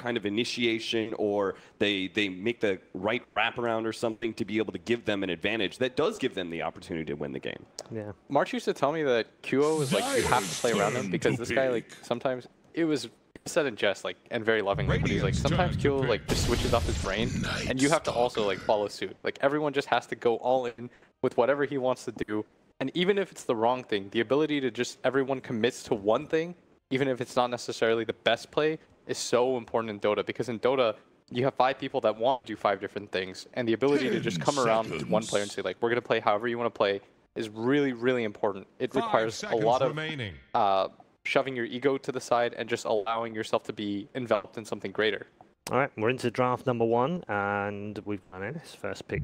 kind of initiation, or they make the right wraparound or something to be able to give them an advantage that does give them the opportunity to win the game. Yeah. March used to tell me that QO is like, you have to play around him because this guy, like, sometimes it was said in jest, like, and very lovingly, but he's like, sometimes QO like just switches off his brain, and you have to also like follow suit. Like, everyone just has to go all in with whatever he wants to do, and even if it's the wrong thing, the ability to just everyone commits to one thing, even if it's not necessarily the best play, is so important in Dota, because in Dota, you have 5 people that want to do 5 different things, and the ability to just come around to one player and say, like, we're going to play however you want to play is really, really important. It requires a lot of shoving your ego to the side and just allowing yourself to be enveloped in something greater. All right, we're into draft number 1, and we've done it. This first pick.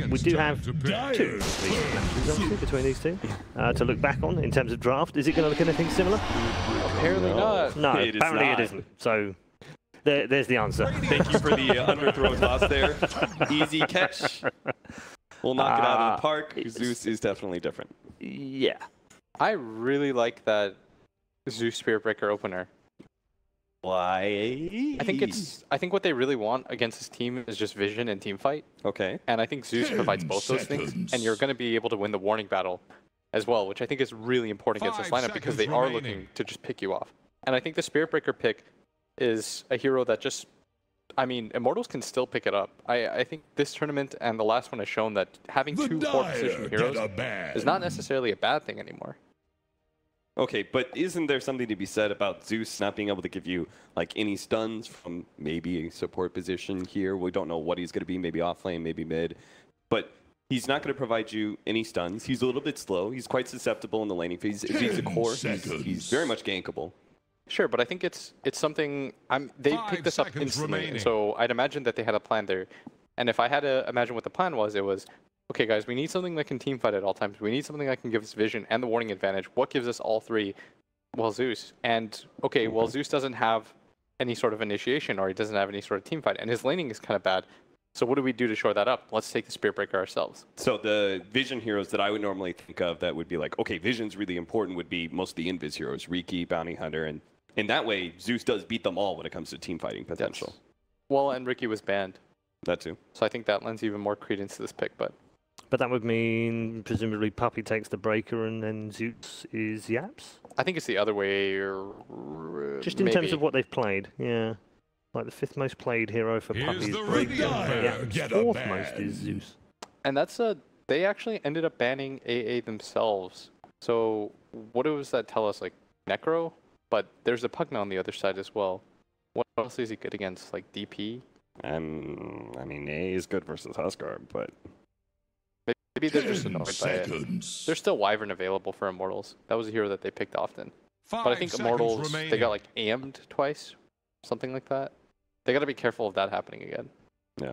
We do have 2 matches, obviously, between these two to look back on in terms of draft. Is it going to look anything similar? Apparently not. No, apparently it isn't. So there's the answer. Thank you for the underthrow toss there. Easy catch. We'll knock it out of the park. Zeus is definitely different. Yeah. I really like that Zeus Spirit Breaker opener. Why? I think what they really want against this team is just vision and team fight. Okay. And I think Zeus provides both those things, and you're going to be able to win the warning battle as well, which I think is really important against this lineup because they are looking to just pick you off. And I think the Spirit Breaker pick is a hero that just, I mean, Immortals can still pick it up. I think this tournament and the last one has shown that having 2 4th position heroes is not necessarily a bad thing anymore. Okay, but isn't there something to be said about Zeus not being able to give you like any stuns from maybe a support position here? We don't know what he's going to be, maybe off lane, maybe mid, but he's not going to provide you any stuns. He's a little bit slow. He's quite susceptible in the laning phase. If he's a core, he's very much gankable. Sure, but I think it's something they picked this up instantly, and so I'd imagine that they had a plan there. And if I had to imagine what the plan was, it was, okay, guys, we need something that can team fight at all times. We need something that can give us vision and the warning advantage. What gives us all 3? Well, Zeus. And, okay, well, Zeus doesn't have any sort of initiation, or he doesn't have any sort of team fight, and his laning is kind of bad. So what do we do to shore that up? Let's take the Spirit Breaker ourselves. So the vision heroes that I would normally think of that would be like, okay, vision's really important would be most of the invis heroes, Riki, Bounty Hunter, and in that way, Zeus does beat them all when it comes to team fighting potential. Yes. Well, and Riki was banned. That too. So I think that lends even more credence to this pick, but that would mean, presumably, Puppey takes the Breaker and then Zeus is Yaps? I think it's the other way. Just in terms of what they've played, yeah. Like the 5th most played hero for Puppey is Breaker. Yeah, 4th most is Zeus. And that's they actually ended up banning AA themselves. So what does that tell us? Like, Necro? But there's a Pugna on the other side as well. What else is he good against? Like DP? I mean, A is good versus Huskar, but maybe they're just annoyed by it. There's still Wyvern available for Immortals. That was a hero that they picked often. But I think Immortals, they got like AM'd twice, something like that. They got to be careful of that happening again. Yeah.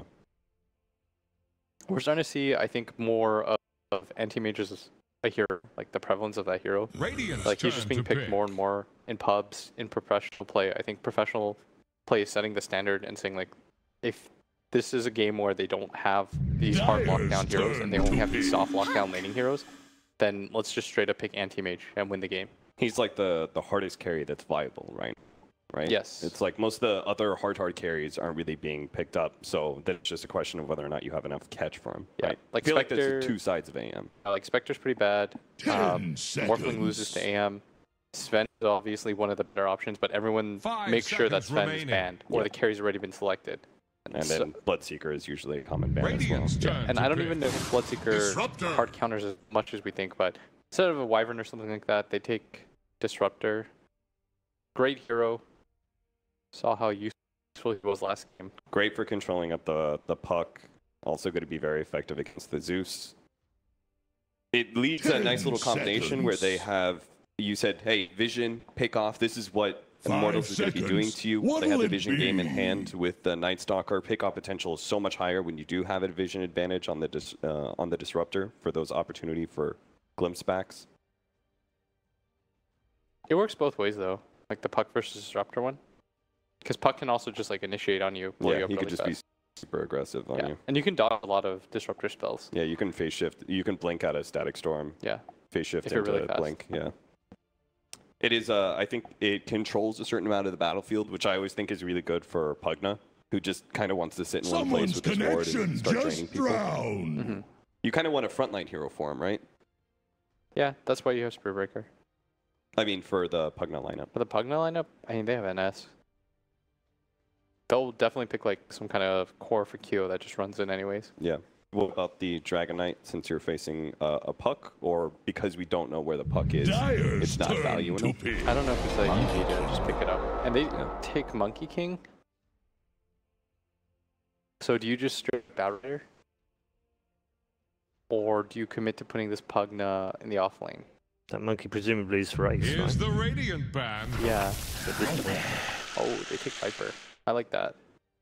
We're starting to see, I think, more of anti-mages as a hero, like the prevalence of that hero. Like he's just being picked more and more in pubs, in professional play. I think professional play is setting the standard and saying, like, if this is a game where they don't have these hard lockdown heroes and they only have these soft lockdown laning heroes, then let's just straight up pick anti-mage and win the game. He's like the hardest carry that's viable, right? Yes. It's like most of the other hard carries aren't really being picked up, so then it's just a question of whether or not you have enough catch for him. Yeah, right? like I feel Spectre, like there's 2 sides of AM. Like Spectre's pretty bad. Morphling loses to AM. Sven is obviously one of the better options, but everyone makes sure that Sven is banned, or the carry's already been selected. And then Bloodseeker is usually a common ban as well. Yeah. And I don't even know if Bloodseeker hard counters as much as we think, but instead of a Wyvern or something like that, they take Disruptor. Great hero. Saw how useful he was last game. Great for controlling up the puck. Also going to be very effective against the Zeus. It leads to a nice little combination where they have, you said, hey, vision, pick off. This is what Immortals is going to be doing to you. They have the vision game in hand with the Night Stalker. Pick-off potential is so much higher when you do have a vision advantage on the Disruptor for those opportunity for glimpse backs. It works both ways, though. Like the Puck versus Disruptor one. Because Puck can also just like initiate on you. Yeah, you up he could really just be super aggressive on you. And you can dodge a lot of Disruptor spells. Yeah, you can phase shift. You can blink out a Static Storm. Yeah. Phase shift if you're into really fast. blink. Yeah. It is, I think it controls a certain amount of the battlefield, which I always think is really good for Pugna, who just kind of wants to sit in one place with his ward and start draining people. Mm-hmm. You kind of want a frontline hero for him, right? Yeah, that's why you have Spear Breaker. I mean, for the Pugna lineup. For the Pugna lineup, I mean, they have NS. They'll definitely pick like some kind of core for Q that just runs in anyways. Yeah. What about the Dragon Knight, since you're facing a puck, or because we don't know where the puck is, it's not value enough? I don't know if it's that easy to just pick it up. And they take Monkey King. So do you just straight Battle Raider? Or do you commit to putting this Pugna in the off lane? That monkey presumably is for Ace, Here's right? the Radiant Band. Yeah. Oh, they take Viper. I like that.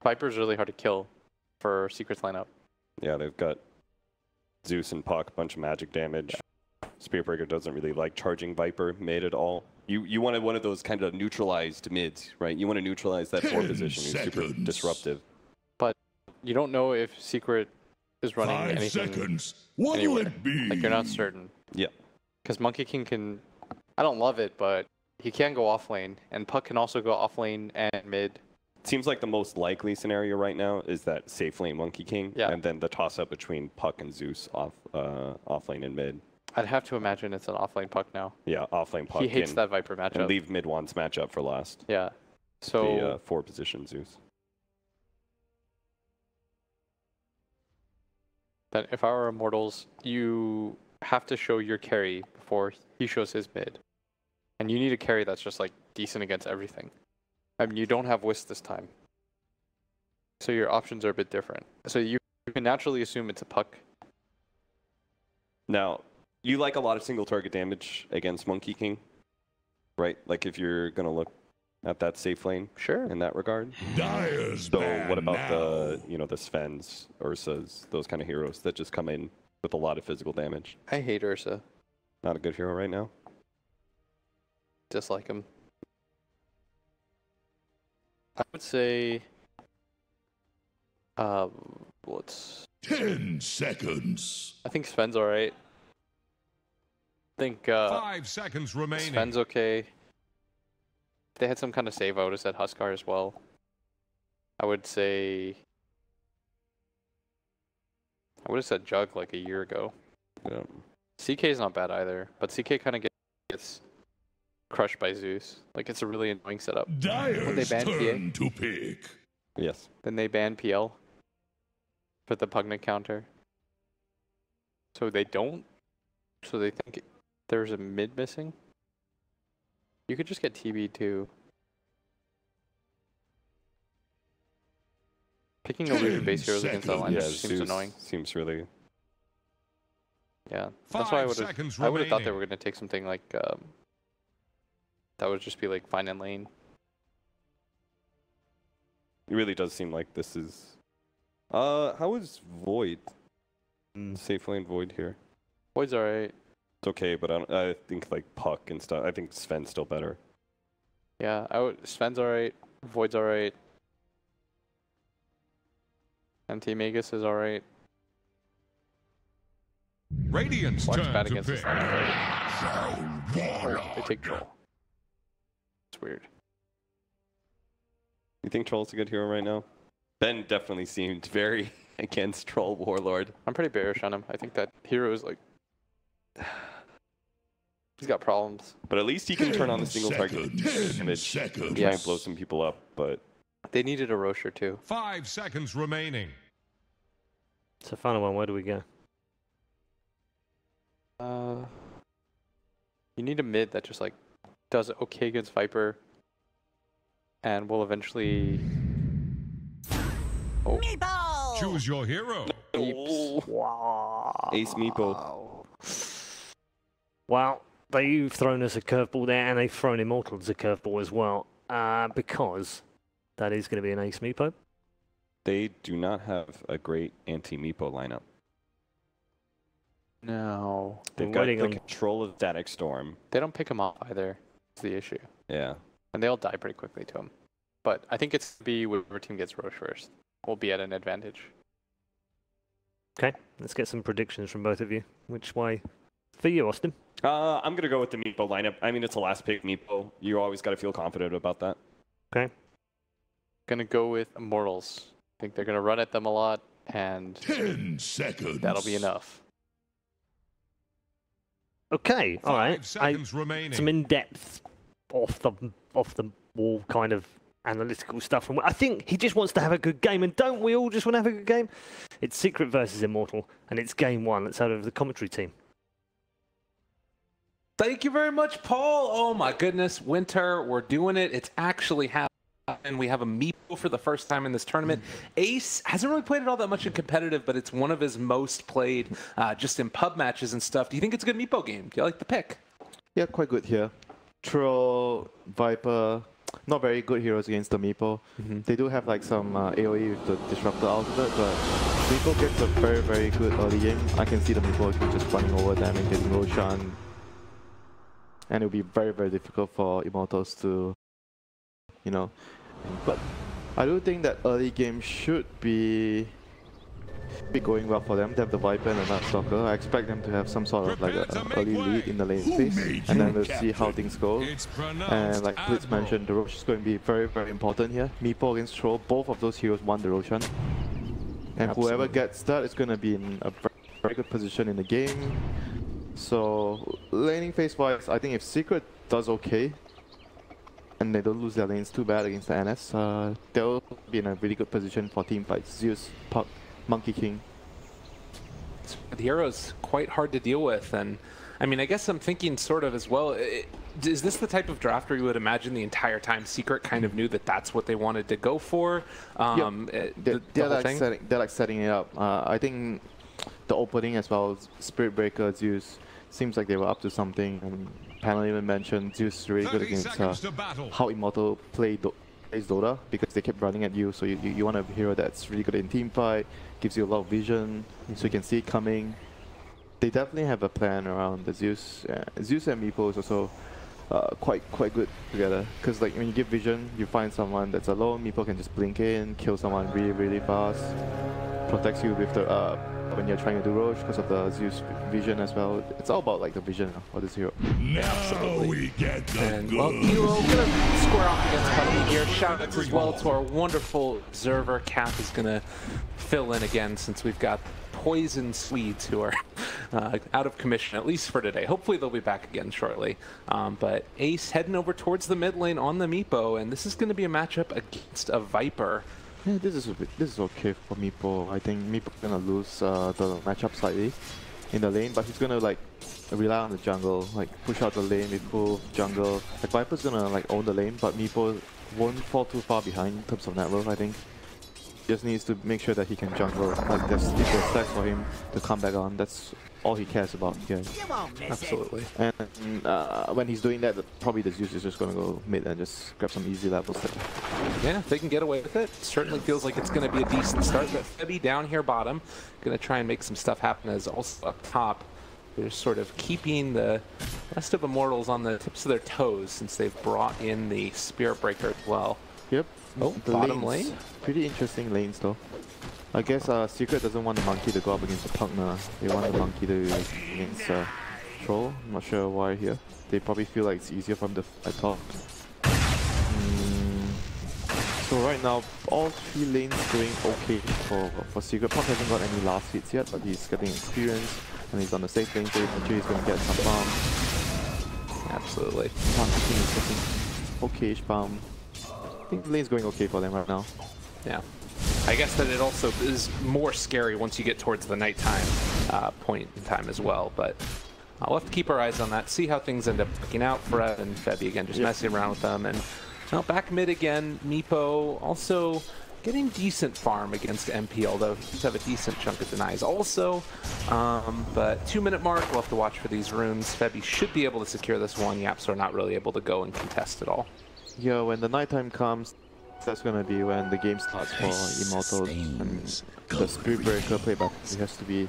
Viper's really hard to kill for Secrets lineup. Yeah, they've got Zeus and Puck, bunch of magic damage. Yeah. Spearbreaker doesn't really like charging Viper mid at all. You wanted one of those kind of neutralized mids, right? You want to neutralize that 4 position who's super disruptive. But you don't know if Secret is running anything anywhere. Like, you're not certain. Yeah. Because Monkey King can... I don't love it, but he can go off lane. And Puck can also go off lane and mid. Seems like the most likely scenario right now is that safe lane Monkey King, and then the toss-up between Puck and Zeus off lane and mid. I'd have to imagine it's an off lane Puck now. Yeah, off lane Puck. He hates that Viper matchup. And leave mid one's matchup for last. Yeah. So the 4 position Zeus. But if I were Immortals, you have to show your carry before he shows his mid. And you need a carry that's just like decent against everything. I mean, you don't have Wisp this time. So your options are a bit different. So you can naturally assume it's a Puck. Now, you like a lot of single target damage against Monkey King, right? Like if you're going to look at that safe lane in that regard. So what about the, the Svens, Ursas, those kind of heroes that just come in with a lot of physical damage? I hate Ursa. Not a good hero right now? Dislike him. I would say, what's 10 seconds. I think Sven's alright. I think 5 seconds remaining. Sven's okay. If they had some kind of save, I would have said Huskar as well. I would say, I would have said Jug like a year ago. Yeah. CK is not bad either, but CK kind of gets crushed by Zeus. Like, it's a really annoying setup. When they ban PA, to pick. Yes. Then they ban PL for the Pugna counter. So they don't. So they think there's a mid missing. You could just get TB too. Picking a weird base heroes against that line just seems annoying. Seems really. Yeah, that's why I would have thought they were going to take something like that would just be like fine and lane. It really does seem like this is. How is Void? Safe lane Void here. Void's alright. It's okay, but I think like Puck and stuff. I think Sven's still better. Yeah, Sven's alright. Void's alright. And T-Magus is alright. Radiant's Black's turn bad to against pick. this line. Oh, they take Troll. It's weird. You think Troll's a good hero right now? Ben definitely seemed very against Troll Warlord. I'm pretty bearish on him. I think that hero is like... He's got problems. But at least he can turn on the single target damage and try and blow some people up, but... They needed a Rosher too. 5 seconds remaining. So final one, where do we go? You need a mid that just like does okay against Viper and will eventually... Oh. Meepo! Choose your hero. Wow. Ace Meepo. Well, they've thrown us a curveball there, and they've thrown Immortals a curveball as well, because that is going to be an Ace Meepo. They do not have a great anti-Meepo lineup. No. They've got the control of Static Storm. They don't pick him up either. That's the issue. Yeah. And they all die pretty quickly to him. But I think it's be whoever team gets Roche first will be at an advantage. Okay, let's get some predictions from both of you. Which way For you, Austin. I'm going to go with the Meepo lineup. I mean, it's a last pick Meepo. You always got to feel confident about that. Okay. Gonna go with Immortals. I think they're gonna run at them a lot, and 10 seconds. that'll be enough. Okay, all right. 5 seconds remaining. Some in-depth, off the wall kind of analytical stuff. And I think he just wants to have a good game, and don't we all just want to have a good game? It's Secret versus Immortal, and it's game 1. Let's have it over the commentary team. Thank you very much, Paul. Oh my goodness, Winter, we're doing it. It's actually happening. And we have a Meepo for the first time in this tournament. Ace hasn't really played it all that much in competitive, but it's one of his most played just in pub matches and stuff. Do you think it's a good Meepo game? Do you like the pick? Yeah, quite good here. Troll, Viper, not very good heroes against the Meepo. They do have like some AoE with the Disruptor ultimate, but Meepo gets a very, very good early game. I can see the Meepo just running over them and getting Roshan. And it'll be very, very difficult for Immortals to, you know. But I do think that early game should be going well for them. They have the Viper and the Nutstalker. I expect them to have some sort of like an early lead in the lane space, and then we'll see how things go. And like Blitz mentioned, the Rosh is going to be very, very important here. Meepo against Troll, both of those heroes want the Roshan. And whoever gets that is going to be in a very good position in the game. So laning phase wise, I think if Secret does okay, and they don't lose their lanes too bad against the NS, they'll be in a really good position for team fights. Zeus, Puck, Monkey King. The hero's quite hard to deal with, and I mean, I guess I'm thinking sort of as well, is this the type of draft where you would imagine the entire time Secret kind of knew that that's what they wanted to go for? They're like setting it up. I think the opening as well, Spirit Breaker, Zeus, seems like they were up to something. And panel even mentioned Zeus is really good against how Immortal plays Dota, because they kept running at you. So you want a hero that's really good in team fight, gives you a lot of vision, so you can see it coming. They definitely have a plan around the Zeus. Zeus and Meepo is also quite good together, because like when you give vision, you find someone that's alone. Meepo can just blink in, kill someone really fast, protects you with the when you're trying to do Roche because of the Zeus vision as well. It's all about like the vision for this hero. Now we get the And well, Hero gonna square off against Puppy here. Shoutouts as well to our wonderful observer. Cap is gonna fill in again since we've got poison Swedes who are out of commission, at least for today. Hopefully they'll be back again shortly. But Ace heading over towards the mid lane on the Meepo, and this is going to be a matchup against a Viper. Yeah, this is okay for Meepo. I think Meepo's gonna lose the matchup slightly in the lane, but he's gonna like rely on the jungle, like push out the lane with full jungle. Like Viper's gonna like own the lane, but Meepo won't fall too far behind in terms of net worth, I think. Just needs to make sure that he can jungle. Like there's stacks for him to come back on. That's all he cares about here. Absolutely. And when he's doing that, probably the Zeus is just gonna go mid and just grab some easy levels there. Yeah, if they can get away with it, certainly feels like it's going to be a decent start. But Febby down here bottom, going to try and make some stuff happen as also up top. They're sort of keeping the rest of Immortals on the tips of their toes since they've brought in the Spirit Breaker as well. Yep. Oh, the bottom lanes, lane. pretty interesting lanes though. I guess Secret doesn't want the Monkey to go up against the Pugna. They want the Monkey to against Troll. I'm not sure why here. They probably feel like it's easier for them to top. So right now, all 3 lanes going okay for Secret. Pug hasn't got any last hits yet, but he's getting experience and he's on the safe lane phase. I'm sure he's going to get some farm. Absolutely. Monkey King is getting okay-ish farm. I think the lane's going okay for them right now. Yeah. I guess that it also is more scary once you get towards the nighttime point in time as well, but we'll have to keep our eyes on that, see how things end up working out for Ev and Febby again, just messing around with them. And now back mid again, Meepo also getting decent farm against MP, although he does have a decent chunk of denies also. But 2-minute mark, we'll have to watch for these runes. Febby should be able to secure this one. Yaps are not really able to go and contest at all. Yeah, when the nighttime comes, that's gonna be when the game starts for Immortals. And the Spirit Breaker played by he has to be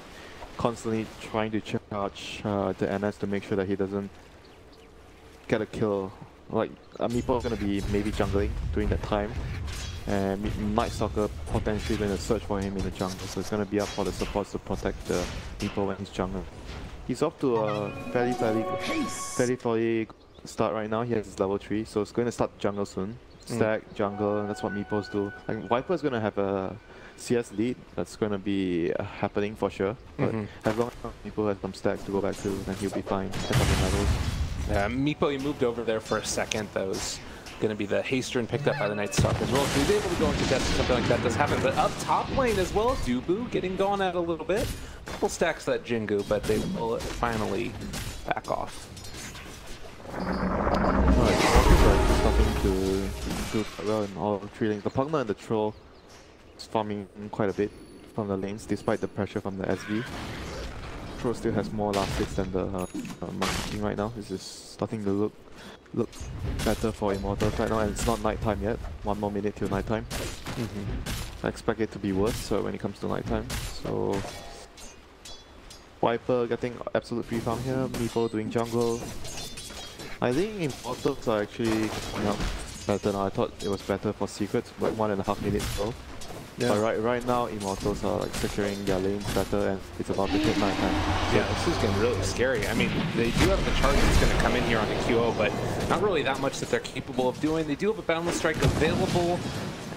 constantly trying to charge the NS to make sure that he doesn't get a kill. Like Meepo is gonna be maybe jungling during that time, and Night Stalker potentially going to search for him in the jungle. So it's gonna be up for the supports to protect the Meepo when he's jungling. He's off to a fairly start right now. He has his level 3, so it's going to start jungle soon. Stack, jungle, and that's what meeples do. Like, Viper's going to have a CS lead. That's going to be happening for sure. But as long as meeple has some stacks to go back to, then he'll be fine. Catch up in levels. Meepo, you moved over there for a second. That was going to be the Haster picked up by the Night Stalker as well. So he's able to go into death if something like that does happen. But up top lane as well, Dubu getting gone at a little bit. Couple stacks that Jingu, but they will finally back off. Alright, Walkers are starting to do well in all 3 lanes. The Pugna and the Troll is farming quite a bit from the lanes despite the pressure from the SV. Troll still has more last hits than the Monkey King right now. This is starting to look better for Immortals right now, and it's not nighttime yet. 1 more minute till nighttime. I expect it to be worse when it comes to nighttime. So Viper getting absolute free farm here, meeple doing jungle. I think Immortals are actually better now. I thought it was better for Secrets, but 1.5 minutes ago. Yeah. But right now, Immortals are like securing their lanes better, and it's about to hit nighttime. Yeah, this is getting really scary. I mean, they do have the charge that's going to come in here on the QO, but not really that much that they're capable of doing. They do have a Boundless Strike available,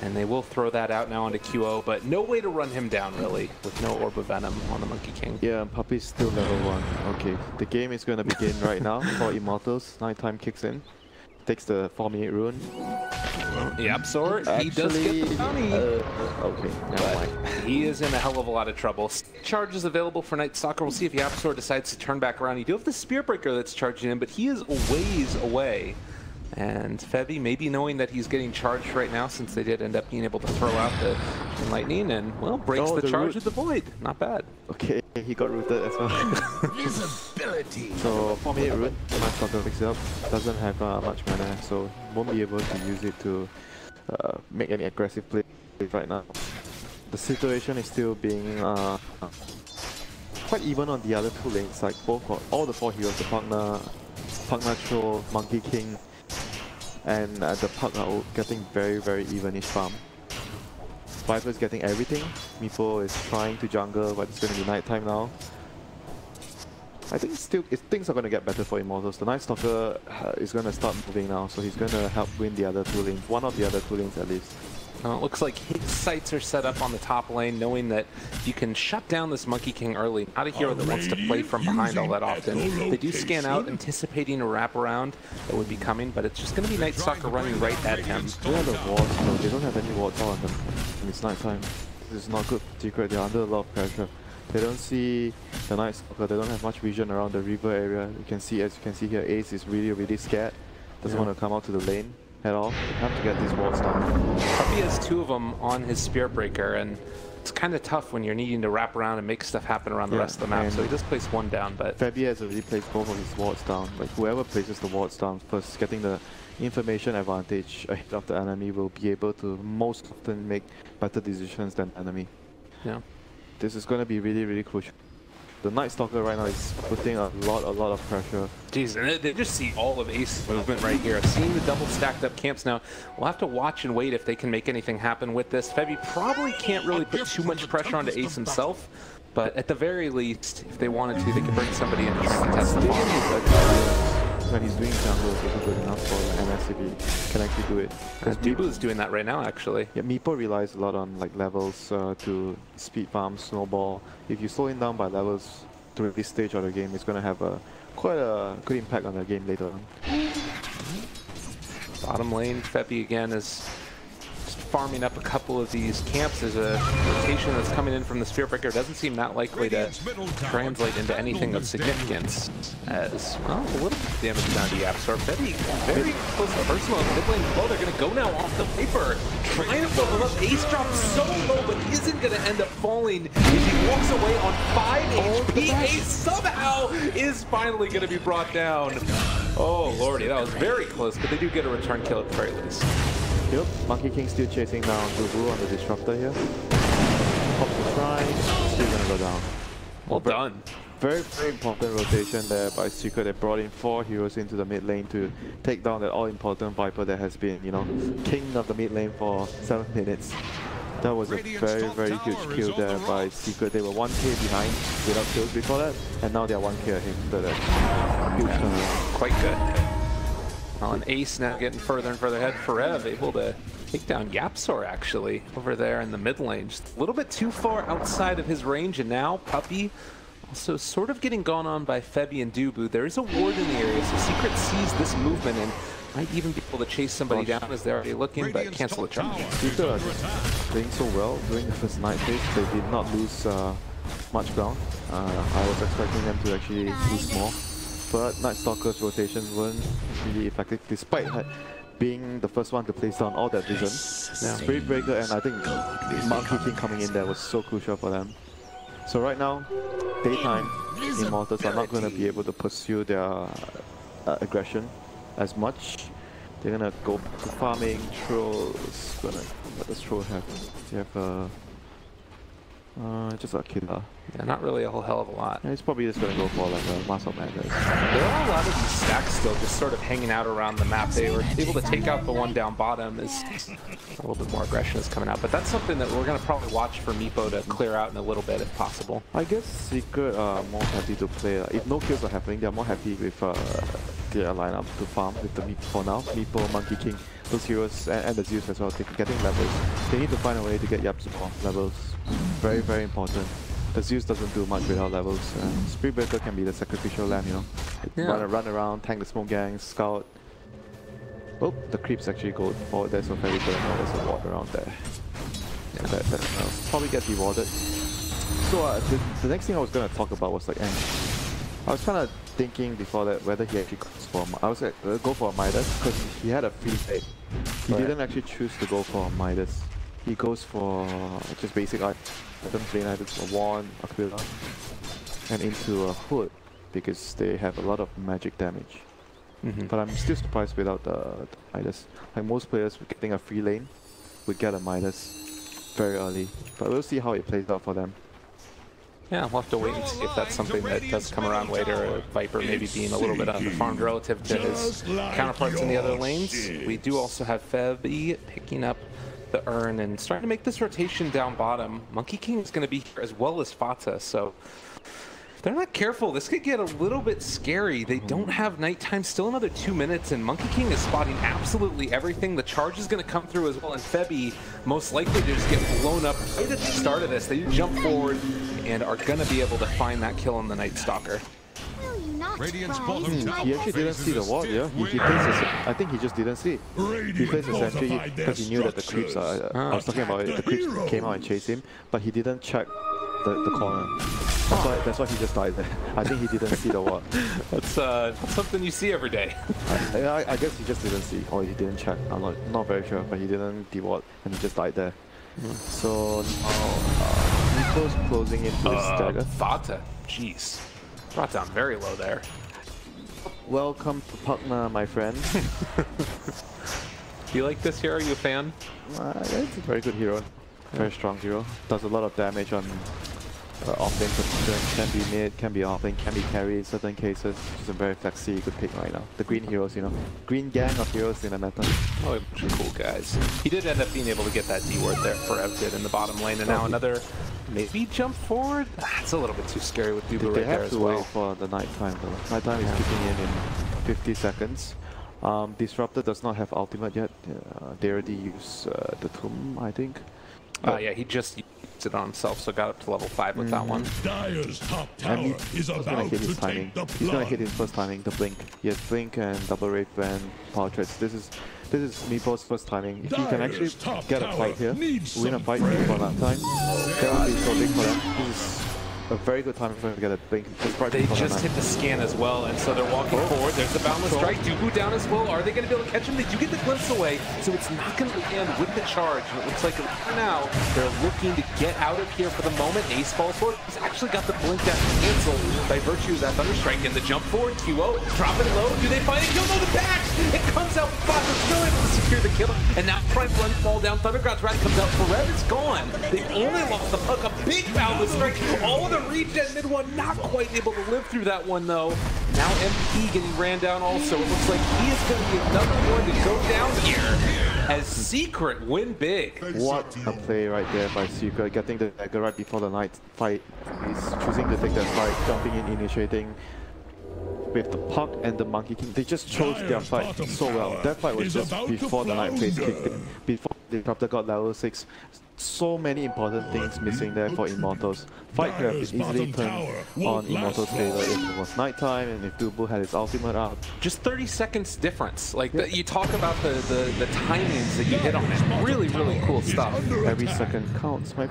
and they will throw that out now onto QO, but no way to run him down, really, with no Orb of Venom on the Monkey King. Yeah, and Puppy's still level 1. Okay, the game is going to begin right now for Immortals. Nighttime kicks in. Takes the 4-minute rune. YapzOr, he does get the bounty. Okay, never mind. He is in a hell of a lot of trouble. Charge is available for Night Stalker. We'll see if YapzOr decides to turn back around. You do have the Spear Breaker that's charging in, but he is a ways away. And Febby, maybe knowing that he's getting charged right now, since they did end up being able to throw out the Lightning, and, well, breaks the charge with the Void. Not bad. Okay, he got rooted as well. Visibility. So 4-minute root, Night Stalker picks it up. Doesn't have much mana, so won't be able to use it to make any aggressive play right now. The situation is still being quite even on the other 2 lanes. Like all the 4 heroes, the Pugna Troll, Monkey King, and the Pug are all getting very evenish farm. Viper is getting everything. meeple is trying to jungle, but it's going to be nighttime now. I think things are going to get better for Immortals. The Night Stalker is going to start moving now, so he's going to help win the other 2 lanes. One of the other 2 lanes at least. It looks like his sights are set up on the top lane, knowing that you can shut down this Monkey King early. Not a hero that wants to play from behind all that often. They do scan out, anticipating a wraparound that would be coming, but it's just going to be Night Stalker running right at him. They have the wards, though. They don't have any wards on them, and it's nighttime. This is not good for Secret. They're under a lot of pressure. They don't see the Night Stalker. They don't have much vision around the river area. You can see, as you can see here, Ace is really scared. Doesn't want to come out to the lane at all. You have to get these wards down. Puppy has 2 of them on his Spear Breaker, and it's kind of tough when you're needing to wrap around and make stuff happen around the rest of the map. So he does place 1 down, but Febby has already placed both of his wards down. Like, whoever places the wards down first, getting the information advantage ahead of the enemy, will be able to most often make better decisions than the enemy. yeah. This is going to be really crucial. The Night Stalker right now is putting a lot of pressure. Jeez, and they just see all of Ace's movement right here. Seeing the double stacked up camps now. We'll have to watch and wait if they can make anything happen with this. Febby probably can't really put too much pressure onto Ace himself, but at the very least, if they wanted to, they could bring somebody in to try and test the farm. When he's doing jungle, it's also good enough for MS if he can actually do it. Because Dubu is doing that right now, actually. Yeah, meeple relies a lot on like levels to speed farm, snowball. If you slow him down by levels through this stage of the game, it's going to have quite a good impact on the game later on. Bottom lane, Febby again is just farming up a couple of these camps. There's a rotation that's coming in from the Spear Breaker. Doesn't seem that likely to translate into anything of significance. As, well, a little damage down to YapzOr. Febby very close to personal. Mid lane below, they're going to go now off the Viper. Trying to level up. Ace drops so low, but isn't going to end up falling as he walks away on 5 HP. Ace somehow is finally going to be brought down. Oh, lordy, that was very close, but they do get a return kill at the very least. Yep, Monkey King still chasing down Dubu on the Disruptor here. Pops the Shrine, still gonna go down. Well done. Very important rotation there by Secret. They brought in 4 heroes into the mid lane to take down that all-important Viper that has been, you know, king of the mid lane for 7 minutes. That was a very, very huge kill there by Secret. They were 1k behind without kills before that, and now they're 1k ahead after that. Huge turnaround. Quite good. Well, an ace now getting further and further ahead. Forev able to take down Yapsor actually over there in the mid lane. Just a little bit too far outside of his range, and now Puppey also sort of getting gone on by Febby and Dubu. There is a ward in the area, so Secret sees this movement and might even be able to chase somebody down as they're already looking, but cancel the charge. Secret are just playing so well during the first night phase. They did not lose much ground. I was expecting them to actually lose more, but Night Stalker's rotations weren't really effective, despite being the first one to place down all that vision. Spirit Breaker and I think Monkey King coming in there was so crucial for them. So right now, daytime, Immortals are not going to be able to pursue their aggression as much. They're going to go to farming. Troll's gonna, what does Troll have? They have just a killer. Yeah, not really a whole hell of a lot. Yeah, he's probably just going to go for like a Mass of Madness. There are a lot of these stacks still just sort of hanging out around the map. They were able to take out the one down bottom as a little bit more aggression is coming out. But that's something that we're going to probably watch for Meepo to clear out in a little bit if possible. I guess Secret are more happy to play. If no kills are happening, they're more happy with their lineup to farm with the Meepo for now. Meepo, Monkey King, those heroes, and the Zeus as well, getting levels. They need to find a way to get Yaps more levels. Very, very important. The Zeus doesn't do much without levels. Spirit Breaker can be the sacrificial lamb, you know. Yeah. Run around, tank the smoke gangs, scout. Oh, the creeps actually go forward there, so very good. Now there's a ward around there. Yeah, that probably get rewarded. So the next thing I was going to talk about was like I was kind of thinking before that whether he actually goes for I was going to go for a Midas because he had a free play. He didn't actually choose to go for a Midas. He goes for just basic items, lane items, a wand, Aquila, and into a hood because they have a lot of magic damage. But I'm still surprised without the Midas. Like most players getting a free lane would get a Midas very early. But we'll see how it plays out for them. Yeah, we'll have to wait and see if that's something that does come around later. Viper maybe being a little bit underfarmed relative to his counterparts in the other lanes. We do also have Febby picking up the urn and starting to make this rotation down bottom. Monkey King is going to be here as well as Fata, so if they're not careful, this could get a little bit scary. They don't have nighttime, still another 2 minutes, and Monkey King is spotting absolutely everything. The charge is going to come through as well, and Febby most likely to just get blown up right at the start of this. They jump forward and are going to be able to find that kill on the Night Stalker. He actually didn't see the ward, yeah? I think he just didn't see it. He placed a sentry because he knew that the creeps are... I was talking about it, the creeps came out and chased him, but he didn't check the corner. That's why he just died there. I think he didn't see the ward. That's something you see every day. I guess he just didn't see, or he didn't check. I'm not very sure, but he didn't deward and he just died there. So now Nico's closing into his dagger. Fata, jeez. Brought down very low there. Welcome to Pugna, my friend. Do you like this hero? Are you a fan? It's a very good hero. Very strong hero. Does a lot of damage on off-lane position. Can be mid, can be off-lane, can be carried in certain cases. Just a very flexy, good pick right now. The green heroes, you know. Green gang of heroes in the meta. Oh, a bunch of cool guys. He did end up being able to get that D word there. Forev did in the bottom lane, and now another maybe jump forward. That's a little bit too scary with Dubu right there as well. They have to wait for the nighttime though. Nighttime is kicking in 50 seconds. Disruptor does not have ultimate yet. They already use the Tomb, I think. Yeah, he just used it on himself, so got up to level 5 with that one. Dyer's top tower is about to take the He's gonna hit his first timing, the blink. He has blink and double rape and power threats. This is Meepo's first timing. If he can actually get a fight here, win a fight for that time, that would be so big for them. This is a very good time for him to get a blink. They just hit the scan as well, and so they're walking forward. There's the boundless strike. Dubu down as well. Are they going to be able to catch him? They do get the glimpse away, so it's not going to end with the charge. And it looks like for now, they're looking to get out of here for the moment. Ace falls forward. He's actually got the blink down canceled by virtue of that thunder strike. And the jump forward, QO, drop it low. Do they find it? Kill? No, the back! It comes out. Foster's still able to secure the kill. And now Prime Run fall down. Thunderground's Wrath comes out. Forever it's gone. They only lost the puck. A big boundless strike. All of the the regen. Mid one not quite able to live through that one though. Now MP getting ran down also. It looks like he is going to be another one to go down here as Secret win big. What a play right there by Secret, getting the dagger right before the night fight. He's choosing to take that fight, jumping in, initiating with the Puck and the Monkey King. They just chose their fight so well. That fight was just before the night phase kicked in, before the Disruptor got level 6. So many important things missing there for Immortals. Fight could have been easily turned on Immortals' favor if it was nighttime and if Dubu had his ultimate out. Just 30 seconds difference. Like you talk about the timings that you hit on it. Really, really cool stuff. Every second counts, my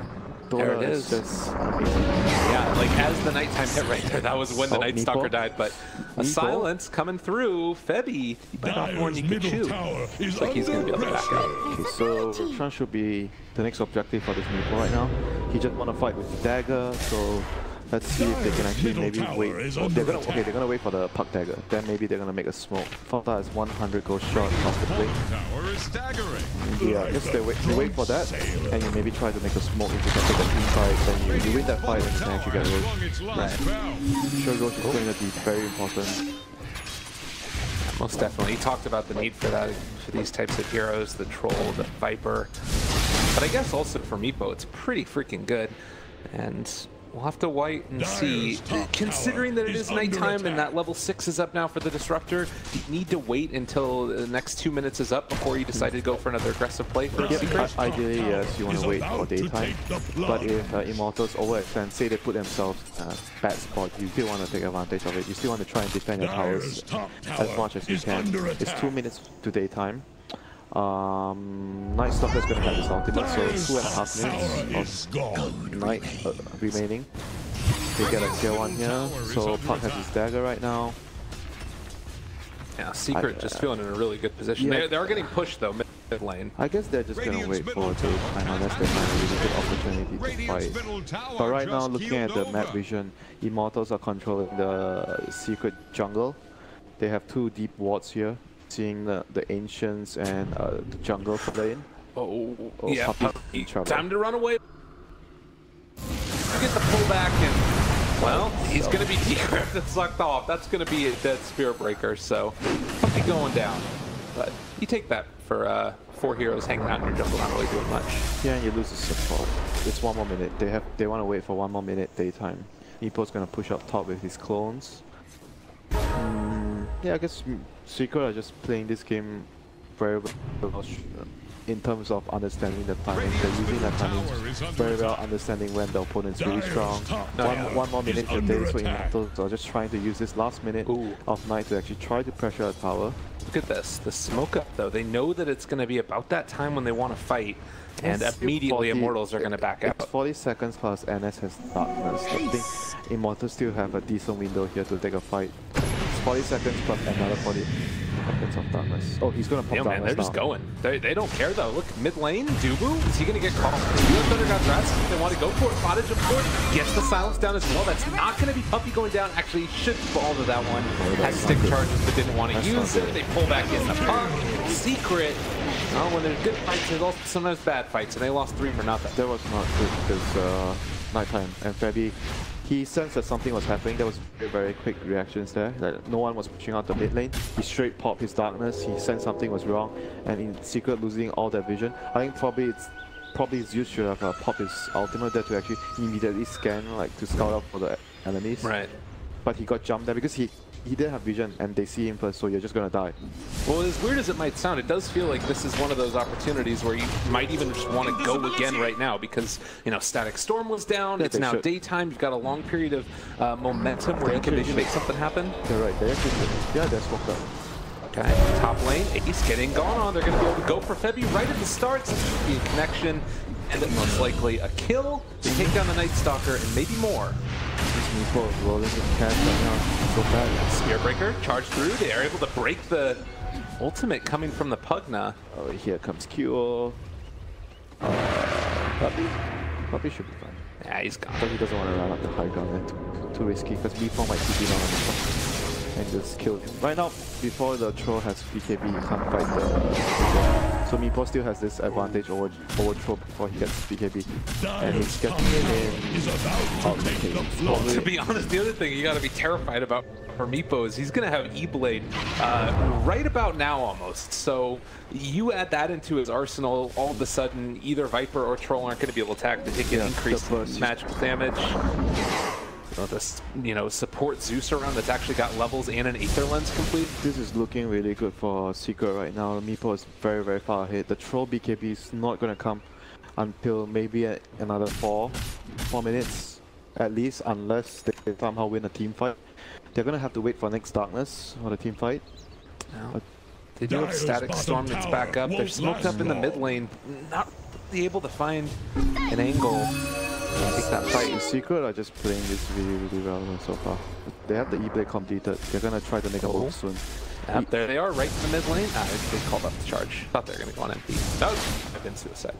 There it is. Just amazing. Yeah, like as the nighttime hit right there, that was when the Night Stalker died. But a Meepo. silence coming through. Febby, he bit off more than you could chew. Looks like he's going to be able to back out. Okay, so Roshan should be the next objective for this Meepo right now. He just want to fight with the dagger, so let's see if they can actually maybe wait. Oh, they're gonna wait for the Puck dagger. Then maybe they're gonna make a smoke. Fanta has 100 gold shot across the plate. Tower is staggering. Yeah, I guess they wait for that, and you maybe try to make a smoke if you can take a team fight. Then you win that fight and you can actually get away. Right. Sure, Roche is going to be very important. Most definitely. He talked about the need for that for these types of heroes, the Troll, the Viper. But I guess also for Meepo, it's pretty freaking good. And we'll have to wait and see. Considering that it is nighttime and that level 6 is up now for the Disruptor, you need to wait until the next 2 minutes is up before you decide to go for another aggressive play for Secret. Ideally, yes, you want to wait for daytime. But if Immortals overextend, say they put themselves bad spot, you still want to take advantage of it. You still want to try and defend your towers as much as you can. It's 2 minutes to daytime. Night Stalker is going to have his ultimate, so 2.5 minutes of night remaining. They get a tier 1 here, so Puck has his dagger right now. Yeah, Secret just feeling in a really good position. Yeah. They are getting pushed though, mid lane. I guess they're just going to wait for daytime unless they find a really good opportunity to fight. But right now, looking at the map vision, Immortals are controlling the Secret jungle. They have 2 deep wards here, seeing the Ancients and the jungle lane. Oh yeah, time to run away. You get the pullback and, well, he's going to be decrypted and sucked off. That's going to be a dead Spirit Breaker, so Puppy going down. But you take that for 4 heroes hanging out in your jungle, not really doing much. Yeah, and you lose the support. It's 1 more minute. They want to wait for 1 more minute daytime. Meepo's going to push up top with his clones. Yeah, I guess Secret are just playing this game very well in terms of understanding the timing. They're using their timing very well, understanding when the opponent's really strong. One more minute for days for Immortals, are just trying to use this last minute of night to actually try to pressure a tower. Look at this, the smoke up though. They know that it's going to be about that time when they want to fight, and immediately Immortals are going to back out. It's 40 seconds plus NS has darkness. I think Immortals still have a decent window here to take a fight. 40 seconds plus another 40 seconds of darkness. Oh, he's gonna pop darkness. Man, they're just now. going. They don't care though. Look, mid lane, Dubu, is he gonna get caught? Thunder got dressed. They want to go for it. Cottage, of course, gets the silence down as well. That's not gonna be Puppy going down. Actually, should fall to that one. Has stick charges, but didn't want to use it. They pull back in the Puck. Secret. Well, when there's good fights, there's also sometimes bad fights, and they lost 3 for nothing. That was not good because nighttime and Febby. He sensed that something was happening. There was very quick reactions there. Like no one was pushing out the mid lane. He straight popped his darkness. He sensed something was wrong, and in Secret losing all that vision. I think probably Zeus should have popped his ultimate there to actually immediately scan, like to scout out for the enemies. Right. But he got jumped there because he didn't have vision, and they see him first, so you're just gonna die. Well, as weird as it might sound, it does feel like this is one of those opportunities where you might even just want to go again right now because, you know, Static Storm was down, it's now daytime, you've got a long period of momentum where you can maybe make something happen. They're right, they actually should. Yeah, they're smoked up. Okay, top lane, Ace getting gone on, they're going to be able to go for Febby right at the start, so it should be a connection, and it most likely a kill. They take down the Night Stalker and maybe more. Meepo is rolling his cash right now. So bad. Spear Breaker, charge through. They are able to break the ultimate coming from the Pugna. Oh, here comes QO. Puppy should be fine. Yeah, he's gone. But he doesn't want to run up the high ground there. Too risky because Meepo might keep him on the top. and just kill him. Right now, before the Troll has BKB, he can't fight the so Meepo still has this advantage over Troll before he gets BKB. And he's getting in Well, to be honest, the other thing you gotta be terrified about for Meepo is he's gonna have E-Blade right about now almost. So you add that into his arsenal, all of a sudden either Viper or Troll aren't gonna be able to attack to take an increased magical damage. This, support Zeus around that's actually got levels and an Aether Lens complete. This is looking really good for Secret right now. Meepo is very, very far ahead. The Troll BKB is not going to come until maybe another 4 minutes at least, unless they somehow win a team fight. They're going to have to wait for next Darkness for the team fight. No. They do have Static Storm that's back up. They're smoked up in the mid lane, not really able to find an angle. Take that fight. The Secret are just playing this really, really well so far. They have the E-Blade completed. They're gonna try to make a move soon. Yep, there they are, right in the mid lane. They called up the charge. Thought they were gonna go on MP. That would have been suicide.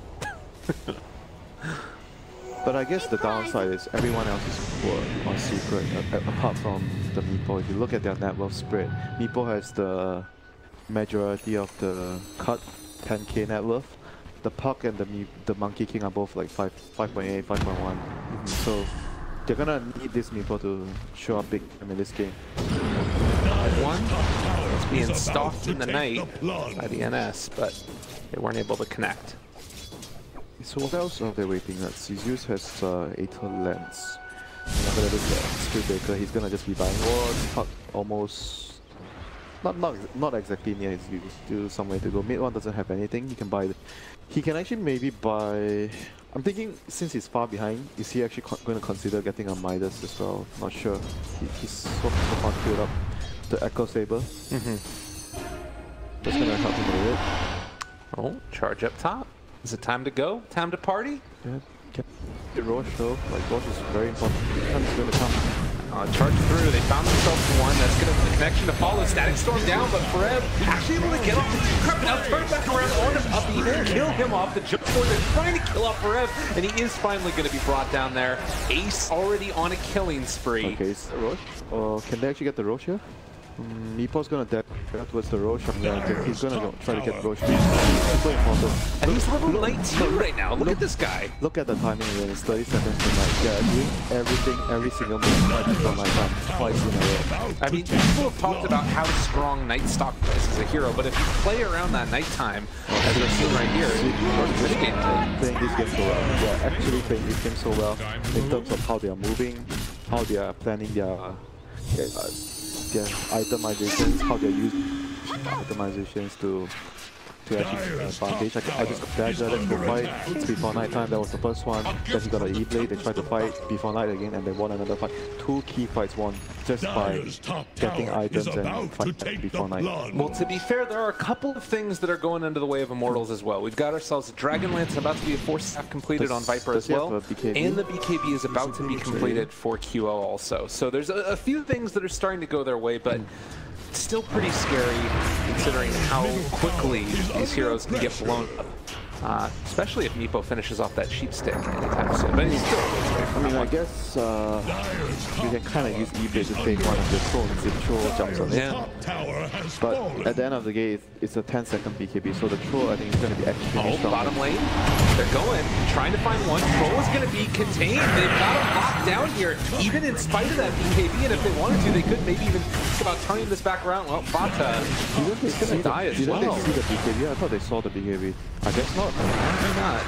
But I guess the downside is everyone else is poor on Secret, apart from the Meepo. If you look at their net worth spread, Meepo has the majority of the cut, 10k net worth. The Puck and the Monkey King are both like 5.8, 5.1. So they're gonna need this Meepo to show up big in this game. One is being stalked in the night by the NS, but they weren't able to connect. So what else are they waiting? Let's see. Zeus has Aether Lens. Another little Spirit Breaker. He's gonna just be buying wards. Puck almost not exactly near his view. Still some way to go. Mid one doesn't have anything. He can buy. He can actually maybe buy. I'm thinking since he's far behind, is he actually going to consider getting a Midas as well? Not sure. He's so far filled up the Echo Saber. That's gonna help him a little bit. Oh, charge up top. Is it time to go? Time to party? Yeah. Get Roche though. Like Roche is very important. He's going to come. Charge through, they found themselves one. That's going to be the connection to follow. Static Storm down, but Forev actually able to get off the crap. Now turn back around on him, up even, kill him off the jump forward. They're trying to kill off Forev, and he is finally going to be brought down there. Ace already on a killing spree. Okay, is Roche? Can they actually get the Roche here? Meepo's gonna dab towards the Roche. He's gonna try to get Roche. Super important. And he's level 19 right now. Look at this guy. Look at the timing here. It's 30 seconds to night. Yeah, doing everything, every single move right before nighttime, twice in a row. I mean, people have talked about how strong Night Stalk is as a hero, but if you play around that nighttime, as we're seeing right here, playing this game so well. Yeah, actually playing this game so well in terms of how they are moving, how they are planning their itemizations, how they're using itemizations to actually advantage. I just got Dagger, let's go fight. It's before nighttime, that was the first one. Then he got an E-Blade, they tried to fight before night again, and they won another fight. 2 key fights won just by getting items and fighting before night. Well, to be fair, there are a couple of things that are going under the way of Immortals as well. We've got ourselves a Dragonlance about to be a 4-staff completed on Viper as well, and the BKB is about to be completed for QO also. So there's a few things that are starting to go their way, but still pretty scary considering how quickly these heroes can get blown up. Especially if Meepo finishes off that sheep stick anytime soon. But he's still I mean, I guess you can kind of use E-Blade to take one of the thrones if Troll jumps on it. Yeah. But at the end of the game, it's a 10-second BKB, so the Troll I think is going to be extremely strong. Bottom lane, they're going, trying to find one. Troll is going to be contained. They've got him locked down here, even in spite of that BKB. And if they wanted to, they could maybe even think about turning this back around. Well, Bata is going to die as well. Didn't they see the BKB? I thought they saw the BKB. I guess not. Apparently not.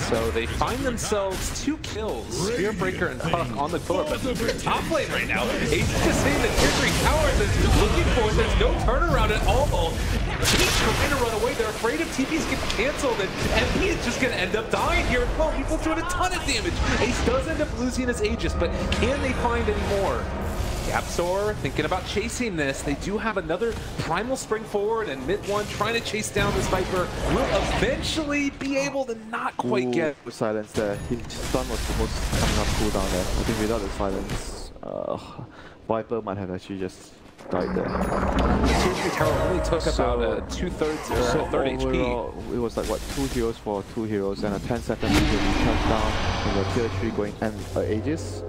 So they find themselves 2 kills. Spear Breaker and Puck on the core, but they're top lane right now. Ace just saying that Tier 3 tower is looking for it. There's no turnaround at all. He's trying to run away. They're afraid if TP's get canceled, and MP is just going to end up dying here. Well, people doing a ton of damage. Ace does end up losing his Aegis, but can they find any more? Gapsor thinking about chasing this. They do have another Primal Spring forward, and mid one trying to chase down this Viper will eventually be able to not quite get. Silence there. His stun was supposed to coming up cooldown there. I think without the silence, Viper might have actually just died there. Tier 3 tower only took about 2/3 or a third overall, HP. It was like what, 2 heroes for 2 heroes and a 10-second BKB touchdown in the Tier 3 going and Aegis.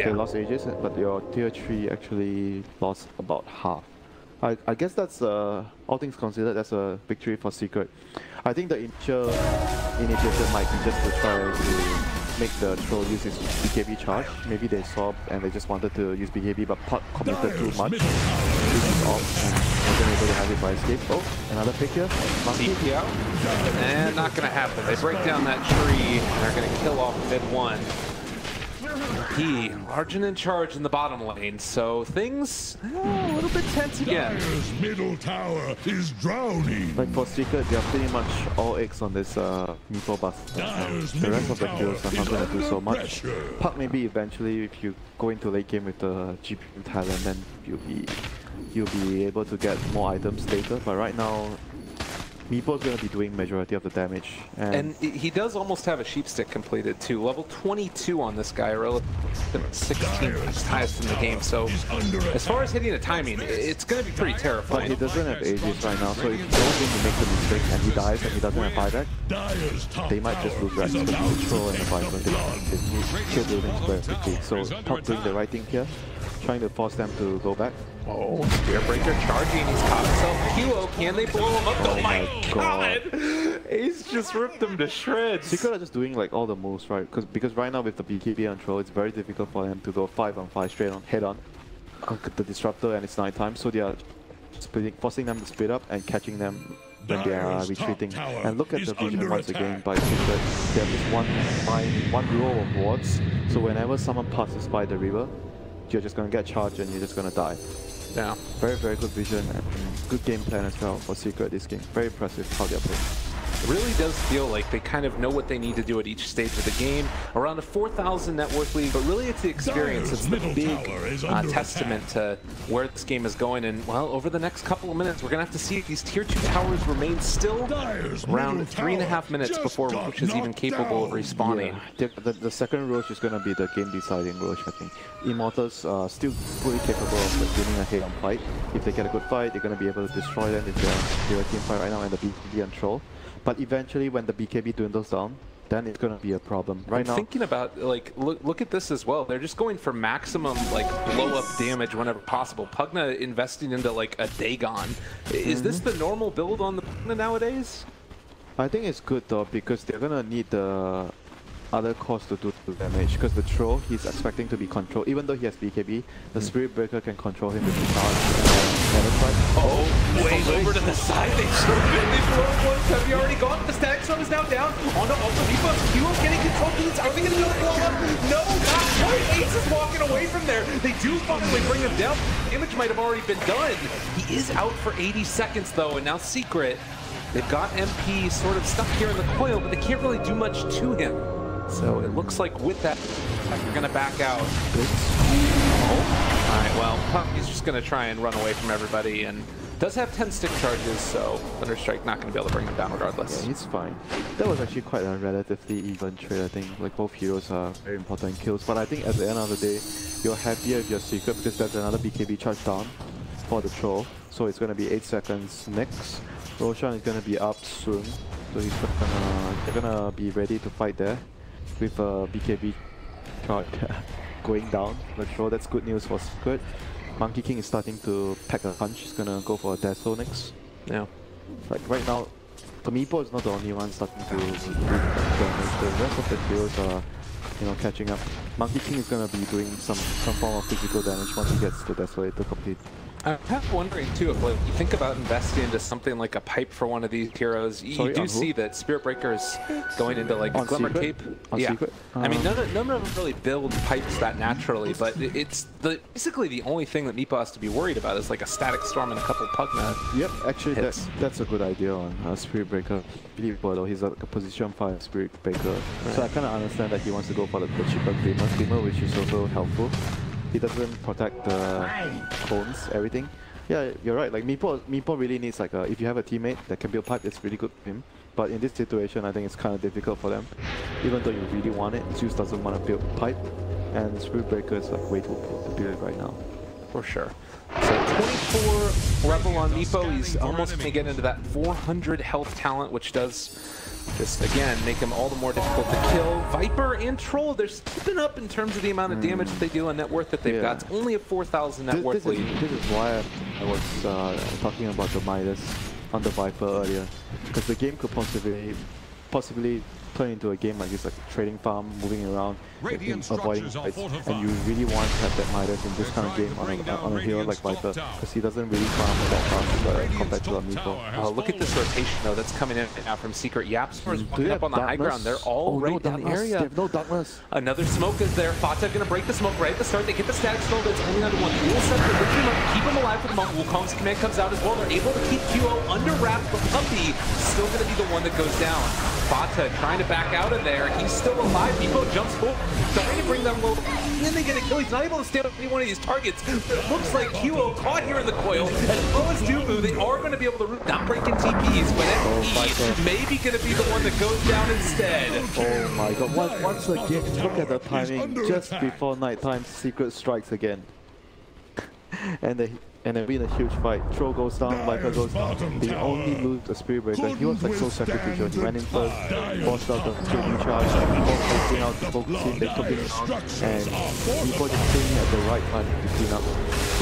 They lost Aegis, but your tier 3 actually lost about half. I guess that's, all things considered, that's a victory for Secret. I think the initial initiative might be just to try to make the troll use his BKB charge. Maybe they saw and they just wanted to use BKB, but Puck committed too much. This is off and wasn't able to have it by escape. Oh, another pick here. CP out. And not going to happen. They break down that tree and they're going to kill off mid 1. He large and in charge in the bottom lane, so things a little bit tense again. Dire's middle tower is drowning. Like for Secret, they are pretty much all eggs on this Meepo bus. The rest of the heroes are not going to do so much. Puck maybe eventually, if you go into late game with the GP talent, then you'll be able to get more items later. But right now, Meepo's going to be doing majority of the damage. And he does almost have a sheep stick completed too. Level 22 on this guy, relative to 16th, highest in the game. So as far as hitting the timing, it's going to be pretty terrifying. But he doesn't have Aegis right now, so if you don't think he makes a mistake and he dies and he doesn't have buyback, they might just lose Rex because the Troll and the Viper, they kill buildings very quickly. So Puck doing the right thing here, trying to force them to go back. Oh, Spearbreaker charging, he's caught himself. Kilo, can they blow him up? Oh my god! Ace just ripped him to shreds. Secret are just doing like all the moves, right? Because right now with the BKB and Troll, it's very difficult for them to go 5-on-5 straight on, head on. The Disruptor and it's nighttime, so they are forcing them to split up and catching them when they are retreating. And look at the vision once again by Secret. They have just one row of wards, so whenever someone passes by the river, you're just going to get charged and you're just going to die. Yeah. Very, very good vision and good game plan as well for Secret this game. Very impressive how they're playing. It really does feel like they kind of know what they need to do at each stage of the game. Around a 4,000 net worth league, but really it's the experience. It's the big testament to where this game is going. And, well, over the next couple of minutes, we're going to have to see if these tier 2 towers remain still around 3.5 minutes before Roche is even capable of respawning. Yeah. The second Roche is going to be the game-deciding Roche, I think. Immortals are still fully capable of winning a head-on fight. If they get a good fight, they're going to be able to destroy them if they're a team fight right now and the BKB and Troll. But eventually, when the BKB dwindles down, then it's going to be a problem. Right now, thinking about, like, look at this as well. They're just going for maximum, like, blow-up damage whenever possible. Pugna investing into, like, a Dagon. Is this the normal build on the Pugna nowadays? I think it's good, though, because they're going to need the other cores to do the damage. Because the Troll, he's expecting to be controlled. Even though he has BKB, the Spirit Breaker can control him with the charge. Oh, way over to the side. They throw one. Have you already gone? The static storm is now down. On to Alpha Vipa. Kilo getting control. Are they going to do the blow up? No, not quite. Ace is walking away from there. They do finally bring him down. Damage might have already been done. He is out for 80 seconds though, and now Secret. They've got MP sort of stuck here in the coil, but they can't really do much to him. So it looks like with that, they're going to back out. Alright, well, Puck is just going to try and run away from everybody, and does have 10 stick charges, so Thunderstrike not going to be able to bring him down regardless. Yeah, he's fine. That was actually quite a relatively even trade, I think. Like, both heroes are very important in kills, but I think at the end of the day, you're happier if you're Secret, because there's another BKB charge down for the Troll. So it's going to be 8 seconds next. Roshan is going to be up soon, so they're going to be ready to fight there with a BKB charge going down. But sure, that's good news for Secret. Monkey King is starting to pack a punch. He's gonna go for a Dazzle next. Yeah. Like right now, Meepo is not the only one starting to do damage. The rest of the heroes are, catching up. Monkey King is gonna be doing some form of physical damage once he gets the Desolator complete. I'm kind of wondering too, if like, you think about investing into something like a pipe for one of these heroes, you do see that Spirit Breaker is going into like Glimmer Cape. Secret? I mean, none of them really build pipes that naturally, but it's basically the only thing that Meepo has to be worried about is like a Static Storm and a couple Pugna. Yep, actually that's a good idea on Spirit Breaker. Though he's like a position 5 Spirit Breaker, right. So I kind of understand that he wants to go for the cheaper Glimmer, which is also helpful. He doesn't protect the cones, everything. Yeah, you're right. Like Meepo really needs like if you have a teammate that can build pipe, it's really good for him. But in this situation, I think it's kind of difficult for them. Even though you really want it, Zeus doesn't want to build pipe, and Spirit Breaker is like way too to build it right now. For sure. So 24 level on Meepo. He's almost going to get into that 400 health talent, which does just again make him all the more difficult to kill. Viper and Troll, they're stepping up in terms of the amount of damage that they do and net worth that they've got. It's only a 4,000 net worth lead. This is why I was talking about the Midas on the Viper earlier, because the game could possibly turn into a game like this, like a trading farm, moving around, avoiding fights, and you really want to have that Midas in this kind of game on a hero like Viper, because he doesn't really farm that fast compared to a Meepo. Oh, look at this rotation though, that's coming in now from Secret. Yapstor's walking up on the high ground. They're all right down the area. They have no darkness. Another smoke is there. Fata gonna break the smoke right at the start. They get the static slow, but it's only under one. Dual set to lift him up, keep him alive for the moment. Wukong's command comes out as well. They're able to keep QO under wraps, but Puppy still gonna be the one that goes down. Fata trying to back out of there. He's still alive. Meepo jumps forward, trying to bring them low. And then they get a kill. He's not able to stand up any one of these targets. It looks like QO caught here in the coil. As well as Dubu, they are going to be able to root, not breaking TPs, but MP maybe going to be the one that goes down instead. Oh my god, once again, look at the timing. Just before nighttime, Secret strikes again. And they win a huge fight. Troll goes down, Viper goes down. They only lose the Spirit Breaker. He was like so sacrificial. He went in first, forced out the KD charge, forced out the focus team, they took it down, and people just came at the right time to clean up.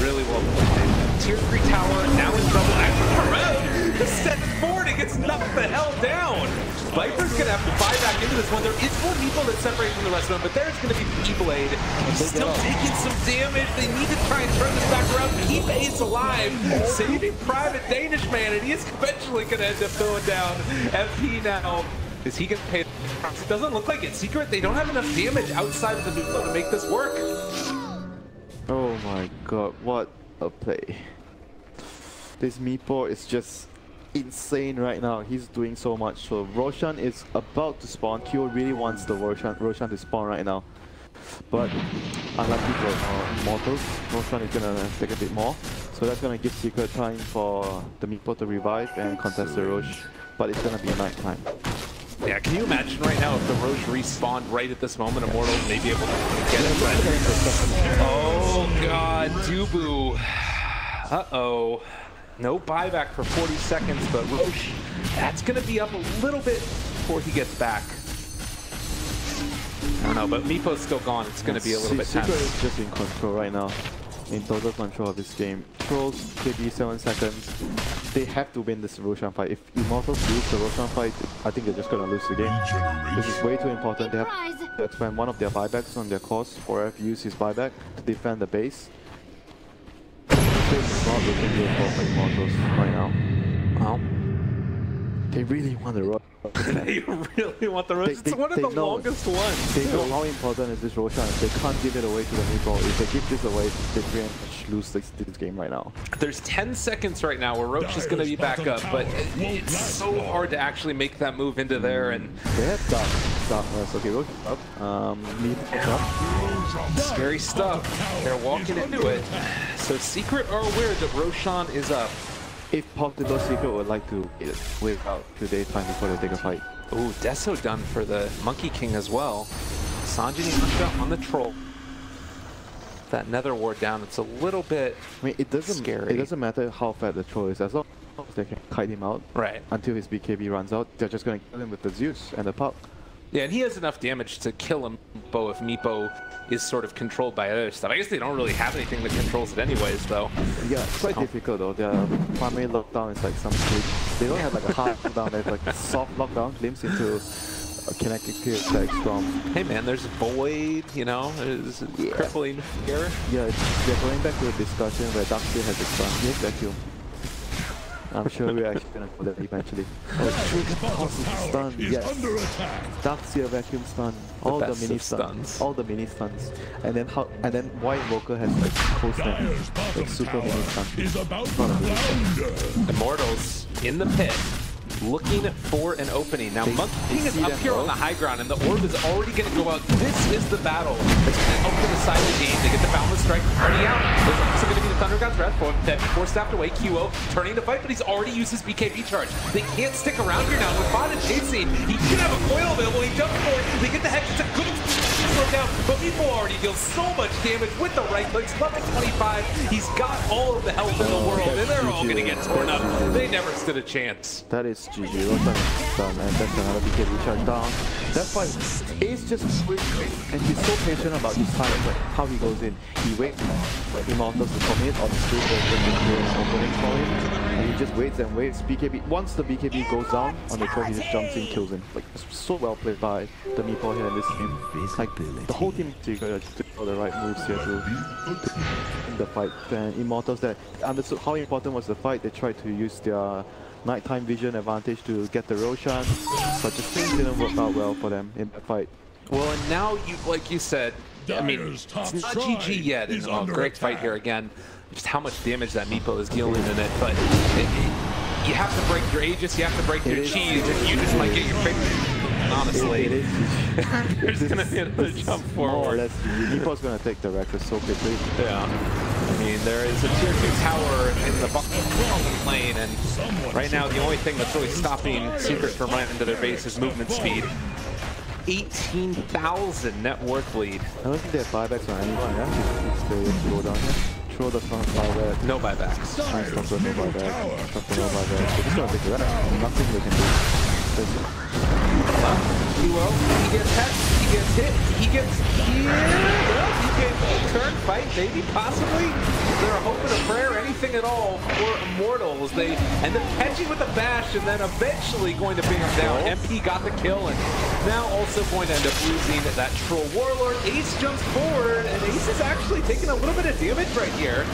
Really well played. Tier 3 tower now in trouble. Actually, set forward and gets knocked the hell down. Viper's gonna have to buy back into this one. There is more people that separate from the rest of them, but there's gonna be E-Blade. He's still taking some damage. They need to try and turn this back around, keep Ace alive, saving Private Danish Man, and he is eventually gonna end up going down. FP now. Is he gonna pay? It doesn't look like it. Secret, they don't have enough damage outside of the Meepo to make this work. Oh my god, what a play. This Meepo is just insane right now. He's doing so much. So Roshan is about to spawn. Kyo really wants the Roshan to spawn right now. But unlucky for Immortals, Roshan is gonna take a bit more. So that's gonna give Secret time for the Meepo to revive and contest the Roche. But it's gonna be night time. Yeah, can you imagine right now if the Roche respawned right at this moment, Immortals may be able to get it right? Oh god, Dubu. Uh-oh. No buyback for 40 seconds, but Roche, that's going to be up a little bit before he gets back. I don't know, but Meepo's still gone. It's going to be a little bit tense. Secret is just in control right now. In total control of this game. Trolls, KB, 7 seconds. They have to win this Roshan fight. If Immortals lose the Roshan fight, I think they're just going to lose the game. This is way too important. They have to expand one of their buybacks on their course. 4F use his buyback to defend the base. It's not looking good for Immortals right now. Well, they really want the Roche. they really want the Roche. It's one of the longest ones. They know how important is this Roshan. They can't give it away to the Meepo. If they give this away, they pretty much lose this game right now. There's 10 seconds right now where Roche is going to be back up, but it's so hard to actually make that move into there. And they have darkness. Okay, Roche up. Meepo up. Scary stuff. They're walking into it. So Secret are aware that Roshan is up. If possible, Secret would like to wait out to daytime before they take a fight. Ooh, Deso done for the Monkey King as well. Sanjani on the Troll. That Nether Ward down, it's a little bit scary. It doesn't matter how fat the Troll is, as long as they can kite him out. Right. Until his BKB runs out, they're just going to kill him with the Zeus and the Puck. Yeah, and he has enough damage to kill him if Meepo is sort of controlled by other stuff. I guess they don't really have anything that controls it anyways, though. Yeah, it's quite difficult though. Their primary lockdown is like some glitch. They don't have like a hard lockdown, they have like a soft lockdown, glimpse into a kinetic static storm. Hey man, there's Void, you know, there's crippling fear. Yeah, they're going back to a discussion where Darkseer has its stun. Yes, vacuum. I'm sure we're actually gonna go there eventually. Oh, Trigger toss is stun, yes. Darkseer vacuum stun. All the mini stuns. All the mini stuns. And then White Invoker has like full stun. Like super mini stun. Immortals in the pit. Looking for an opening. Now, Monkey King is up here on the high ground, and the orb is already going to go out. This is the battle that's going to open the side of the game. They get the Boundless Strike already out. There's also going to be the Thunder God's Wrath for that before snapped away. QO turning to fight, but he's already used his BKB charge. They can't stick around here now. With Bada chasing, he can have a coil available. He jumps for it. They get the Hex. It's a good slow down, but Meepo already deals so much damage with the right clicks. Level 25, he's got all of the health in the world, and they're all going to get torn up. They never stood a chance. That is GG. Roshan is done, and that's another BKB shut down. That fight, Ace just waits, and he's so patient about his time, like how he goes in. He waits for Immortals to commit on the street opening for him, and he just waits and waits. BKB, once the BKB goes down on the throw, he just jumps in, kills him. Like, it's so well played by the Meepo here in this game. Like, the whole team together to do the right moves here to in the fight. And Immortals that understood how important was the fight, they tried to use their nighttime vision advantage to get the Roshan, but just things didn't work out well for them in that fight. Well, and now, like you said, I mean, it's not GG yet. It's a great fight here again. Just how much damage that Meepo is dealing in it, but you have to break your Aegis, you have to break your cheese, and you just might get your pick. Honestly, there's going to be another jump forward. Meepo's going to take the Reckless so quickly. Yeah. I mean, there is a tier 2 tower in the bottom lane, and right now the only thing that's really stopping Secret from running into their base is movement speed. 18,000 net worth lead. I don't think they have buybacks on anyone, yeah? If they go down here. Troll does not have buyback. No buybacks. Nice, Doctor, no buyback. Doctor, no buyback. They're just gonna take it out. Nothing they can do. He will. He gets hit. He gets hit. He gets hit. Well, he gets turn fight, maybe, possibly. They're hoping a prayer, anything at all for Immortals. They end up catching with a bash and then eventually going to bring him down. MP got the kill and now also going to end up losing that Troll Warlord. Ace jumps forward and Ace is actually taking a little bit of damage right here.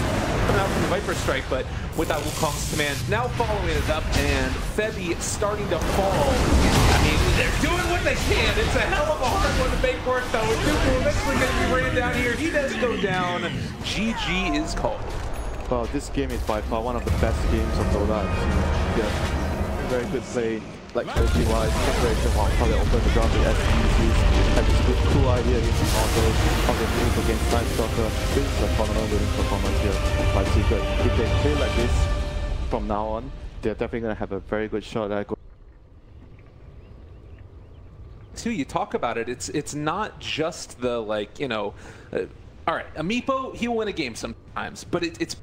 Coming out from the Viper Strike, but with that Wukong's command now following it up and Febby starting to fall. I mean, they're doing what they can. It's a hell of a hard one to make work though. With Dooku eventually going to be ran down here. He does go down. GG is called. Well, this game is by far one of the best games of Dota I've seen. Yeah, very good play, like strategy-wise, preparation while how they open the ground with SPCs, have this good, cool idea against Immortals, how they move against Night Stalker. This is a phenomenal winning performance here by Secret. If they play like this from now on, they're definitely going to have a very good shot at Too, you talk about it, it's not just the, like, you know, all right, a Meepo, he'll win a game sometimes, but it's